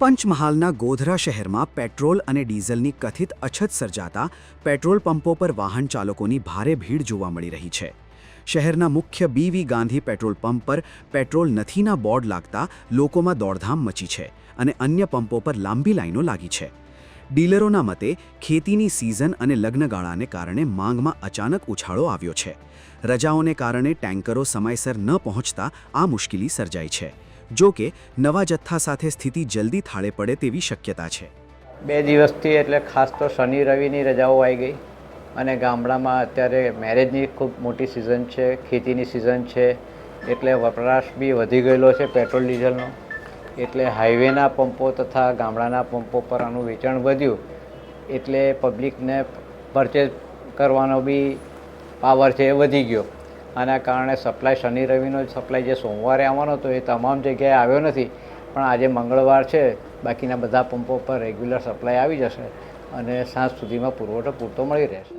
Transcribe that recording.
પંચમહાલના ગોધરા શહેરમાં પેટ્રોલ અને ડીઝલની કથિત અછત સર્જાતા પેટ્રોલ પંપો પર વાહન ચાલકોની ભારે ભીડ જોવા મળી રહી છે। શહેરના મુખ્ય બીવી ગાંધી પેટ્રોલ પંપ પર પેટ્રોલ નથીના બોર્ડ લાગતા લોકોમાં દોડધામ મચી છે અને અન્ય પંપો પર લાંબી લાઈનો લાગી છે। ડીલરોના મતે ખેતીની સિઝન અને લગ્નગાળાને કારણે માંગમાં અચાનક ઉછાળો આવ્યો છે। રજાઓને કારણે ટેન્કરો સમયસર ન પહોંચતા આ મુશ્કેલી સર્જાઈ છે। જો કે નવા જથ્થા સાથે સ્થિતિ જલ્દી થાળે પડે તેવી શક્યતા છે। 2 દિવસથી એટલે ખાસ તો શનિ રવિની રજાઓ આવી ગઈ અને ગામડામાં અત્યારે મેરેજની ખૂબ મોટી સિઝન છે, ખેતીની સિઝન છે, એટલે વપરાશ બી વધી ગયેલો છે પેટ્રોલ ડીઝલનો। એટલે હાઈવેના પંપો તથા ગામડાના પંપો પર આનું વેચાણ વધ્યું એટલે પબ્લિકને પરચેઝ કરવાનો બી પાવર છે એ વધી ગયો। આના કારણે સપ્લાય શનિ રવિનો સપ્લાય જે સોમવારે આવવાનો હતો એ તમામ જગ્યાએ આવ્યો નથી, પણ આજે મંગળવાર છે, બાકીના બધા પંપો પર રેગ્યુલર સપ્લાય આવી જશે અને સાંજ સુધીમાં પુરવઠો પૂરતો મળી રહેશે।